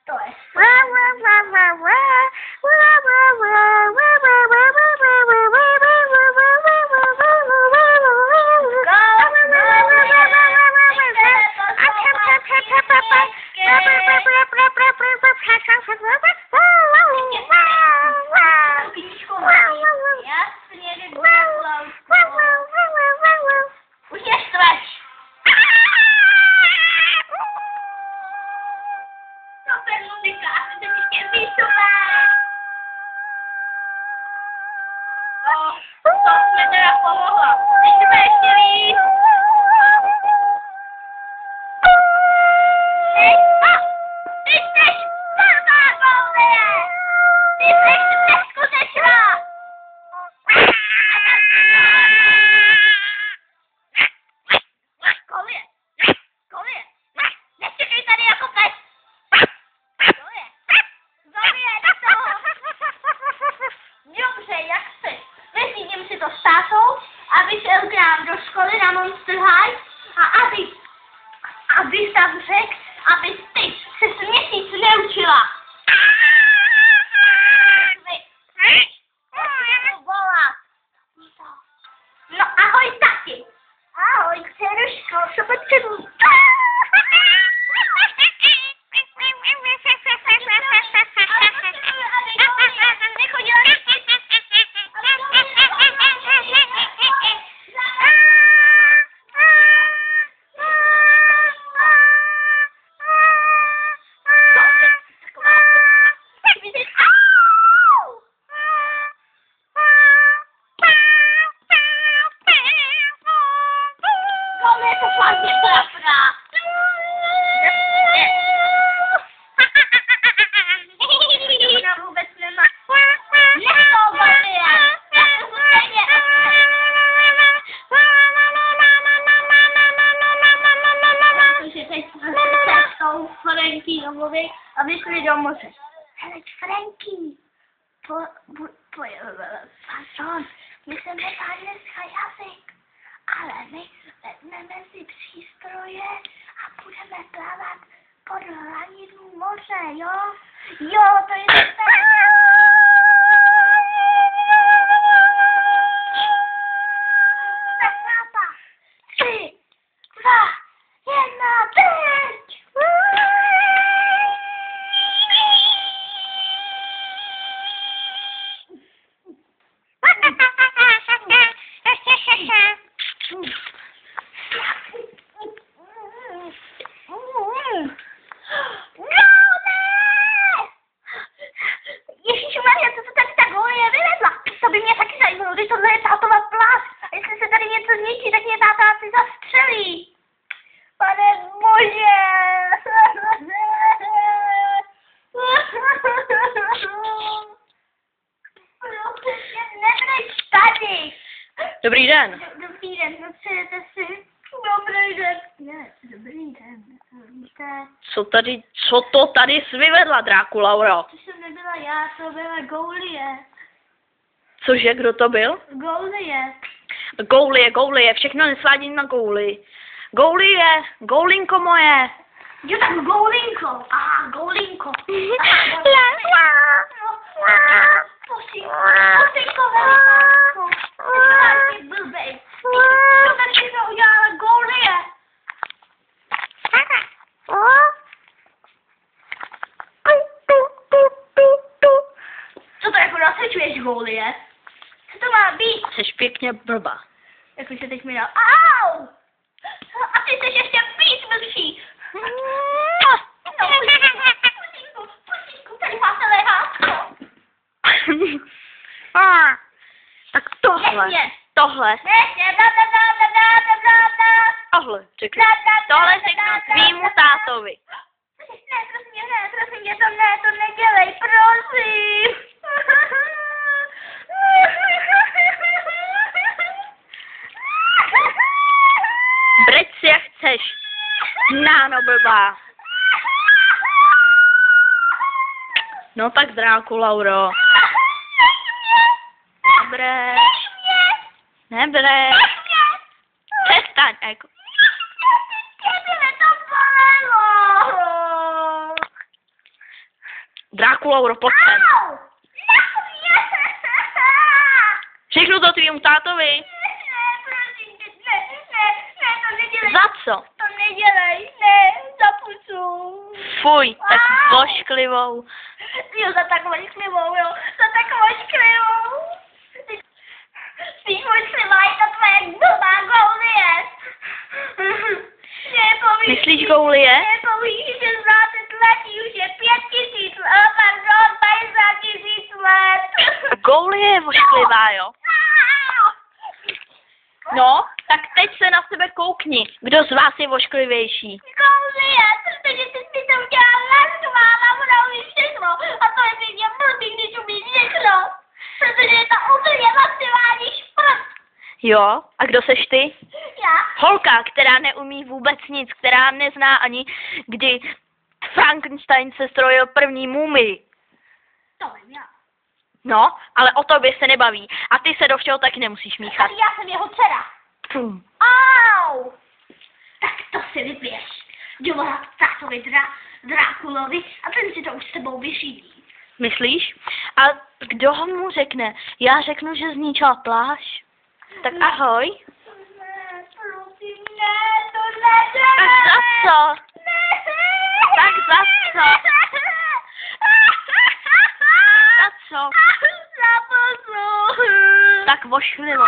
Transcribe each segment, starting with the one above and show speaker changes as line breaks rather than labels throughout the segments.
To je. Už je štveš. Super, Ludika, to ti chtějí super. To jsme teda pomohla. Jdeme ještě víc. Ty jsi kurva, Goldie. Ty jsi neskutečná. Goldie, nečekej tady jako pes. Goldie, do toho. Dobře, jak chci. Vyřídím si to s tátou, aby šel k nám do školy na Monster High a aby tam řekl, aby ty se měsíc neučila. No ahoj taky. Ahoj, dceruško, co potřebuji? A vyšli do moře. Hele, Franky, fason, my se nepáli dneska jazyk, ale my vezmeme si přístroje a budeme plavat pod hladinu moře, jo? Jo, to je super. 3, 2, 1, teď! Ježišmarja, co to tady ta Goldie vyvedla? To by mě taky zajímalo, když tohle je tátova pláž. A jestli se tady něco zničí, tak mě táta asi zastřelí. Pane bože! Nebudeš tady!
Dobrý den.
Dobrý den, no přejete si? Dobrý den. Ne, dobrý den. Víte,
Co to tady jsi vyvedla, Drákulauro?
to jsem nebyla já, to byla Goldie.
Cože, kdo to byl? Goulie, všechno nesvádím na Gouli. Goulinko moje.
Jo, tak Goulinko. Aha, Goulinko. Posinko, velikánko. Ty blbej. Co tady všechno udělala Goldie? Co to jako nasečuješ, Goldie? Co to má být?
Jseš pěkně blbá.
Jak už se teď mi dal. Au! A ty jsi ještě víc blbší. No, pusíku, tady máte lehátko.
Tak tohle. Tohle, řeknu. Tohle řeknu tvýmu tátovi.
Ne, prosím tě, to nedělej, prosím.
Breď si jak chceš. Náno blbá. No tak Drákulauro. Nebreč. Přestaň, jako. Drákulauro, pojď sem.
Au!
Řeknu to tvýmu tátovi.
Ne, prosím tě, ne, to nedělej.
Za co?
To nedělej, ne, za pusu.
Fuj, tak
Au!
vošklivou.
Jo, za takovou šklivou, jo, za takovou šklivou. Spíš vošklivá je to tvoje doma Goulie.
Myslíš Goulie?
Nepovíš, že znáte tletí už je 5000, pardon, 50 000 let.
Goulie je vošklivá, jo? No, tak teď se na sebe koukni. Kdo z vás je vošklivější?
Goulie, protože ty jsi to udělala naschvál a ona umí všechno. A to je pěkně blbý, když umí všechno. Protože je to úplně maximální šprt.
Jo? A kdo seš ty?
Já?
Holka, která neumí vůbec nic, která nezná ani, kdy Frankenstein se strojil první mumii.
To vím já.
No, ale o tobě se nebaví. A ty se do všeho taky nemusíš míchat.
Ale já jsem jeho dcera.
Pum.
Au! Tak to si vypěš. Jdu volat tátovi Drákulovi a ten si to už s tebou vyřídí.
Myslíš? A kdo ho mu řekne? Já řeknu, že zničila pláž. Tak ahoj.
Ne, prosím, ne, to nedělej.
Tak za co?
Ne.
Tak za co? Za co?
Za pusu.
Tak vošklivo.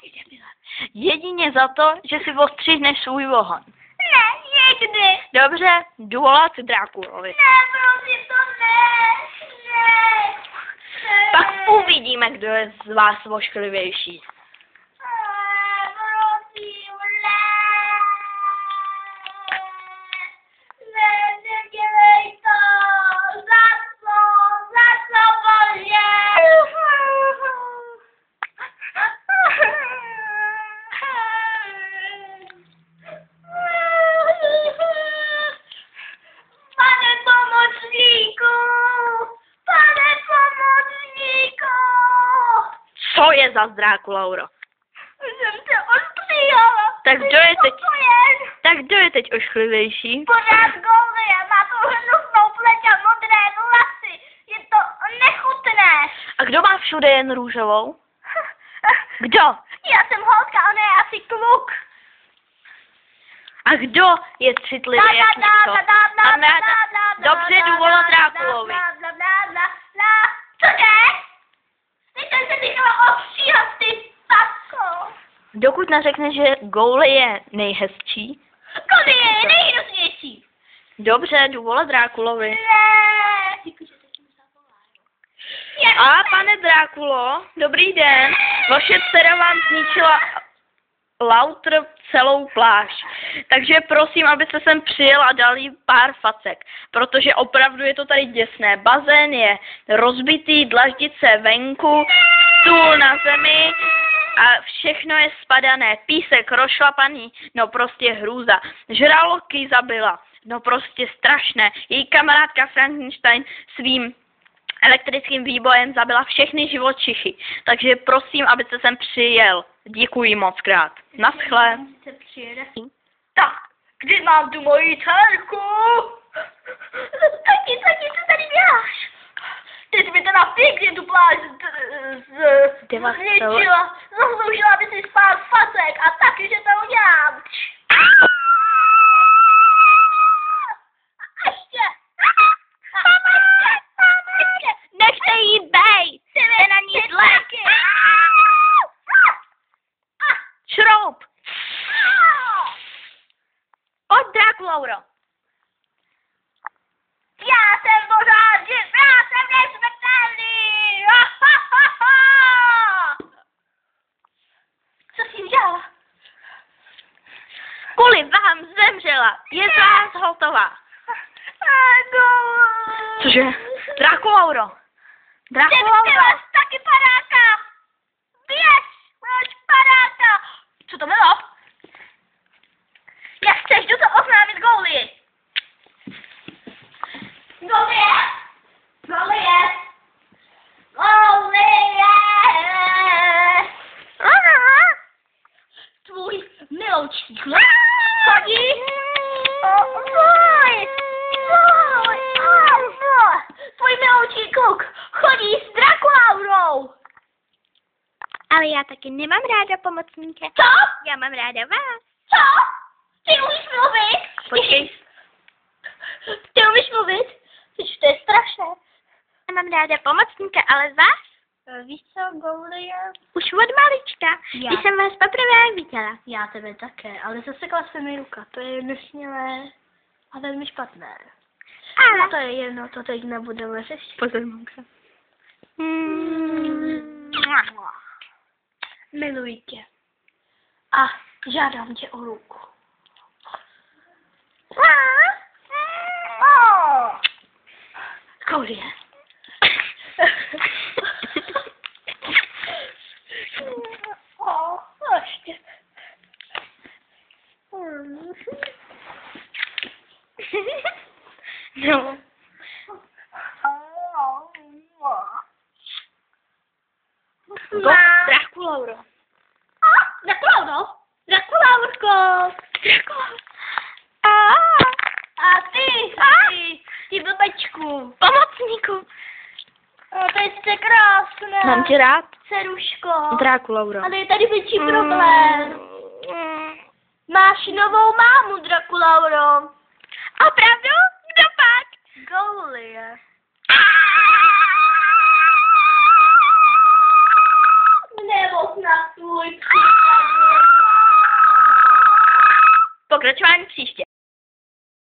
Ty debile.
Jedině za to, že si ostříhneš svůj vohon.
Ne, nikdy.
Dobře, jdu volat Drákulovi.
Ne, prosím, to ne. Ne.
Pak uvidíme, kdo je z vás vošklivější.
Prosím, ne. Ne, nedělej to. Za co, Bože? Pane pomocníku! Pane pomocníku!
Co je za Drákulauro?
Jsem se odstříhala.
Tak kdo je teď?
Co je?
Tak kdo je teď ošklivější?
Pořád Goulie, má tu hnusnou pleť a modré vlasy. Je to nechutné.
A kdo má všude jen růžovou? Kdo?
Já jsem holka, on je asi kluk.
A kdo je citlivý jak něco? Dobře, jdu volat Drákulovi.
Cože? Ty jsem se nechala obstříhat, ty packo.
Dokud neřekne, že Goulie je nejhezčí.
Goulie je nejhroznější.
Dobře, jdu volat Drákulovi.
Ne.
A pane Drákulo, dobrý den. Vaše dcera vám zničila lautr celou pláž. Takže prosím, abyste sem přijel a dal jí pár facek. Protože opravdu je to tady děsné. Bazén je rozbitý, dlaždice venku, stůl na zemi a všechno je spadané. Písek rozšlapaný, no prostě hrůza. Žraloky zabila, no prostě strašné. Její kamarádka Frankenstein svým elektrickým výbojem zabila všechny živočichy. Takže prosím, abyste sem přijel. Děkuji moc krát. Naschle.
Tak, kdy mám tu moji dcerku? Tati, co tady děláš? Ty jsi mi teda pěkně tu pláž zničila. Zasloužila by si pár facek a taky, že to udělám. A ještě.
Nechte jí bej! Jste na ní zle! Šroub! Pojď, Drákulauro!
Já jsem pořád živ, já jsem nesmrtelný! Co jsi udělala?
Kvůli vám zemřela! Je z vás hotová! Cože? Drákulauro! Drákulauro!
Taky padáka! Běž! Proč padáka? Co to bylo? Jak chceš, jdu to oznámit Goulii. Goulie! Goulie! Goulie! Tvůj miloučník. Chodí? Fuj!
taky nemám ráda pomocníka.
Co?
Já mám ráda vás.
Co? Ty umíš mluvit?
Počkej.
Ty umíš mluvit? Teď to je strašné.
Já mám ráda pomocníka, ale vás
Víš co, Goulie?
už od malička.
Já.
Když jsem vás poprvé viděla.
Já tebe také, ale zasekla se mi ruka. To je nesmělé a velmi špatné.
Ale...
No to je jedno, to teď nebudeme řešit.
Pozor, mamka.
Miluji tě. A žádám tě o ruku. Goulie.
No. Draculauro.
Draculauro? Draculaurko! A ty blbečku.
Pomocníku.
To je jste krásné.
Mám tě rád.
Ceruško.
Draculauro.
Ale je tady větší problém. Máš novou mámu, Draculauro.
Opravdu? Kdo pak?
Goulie.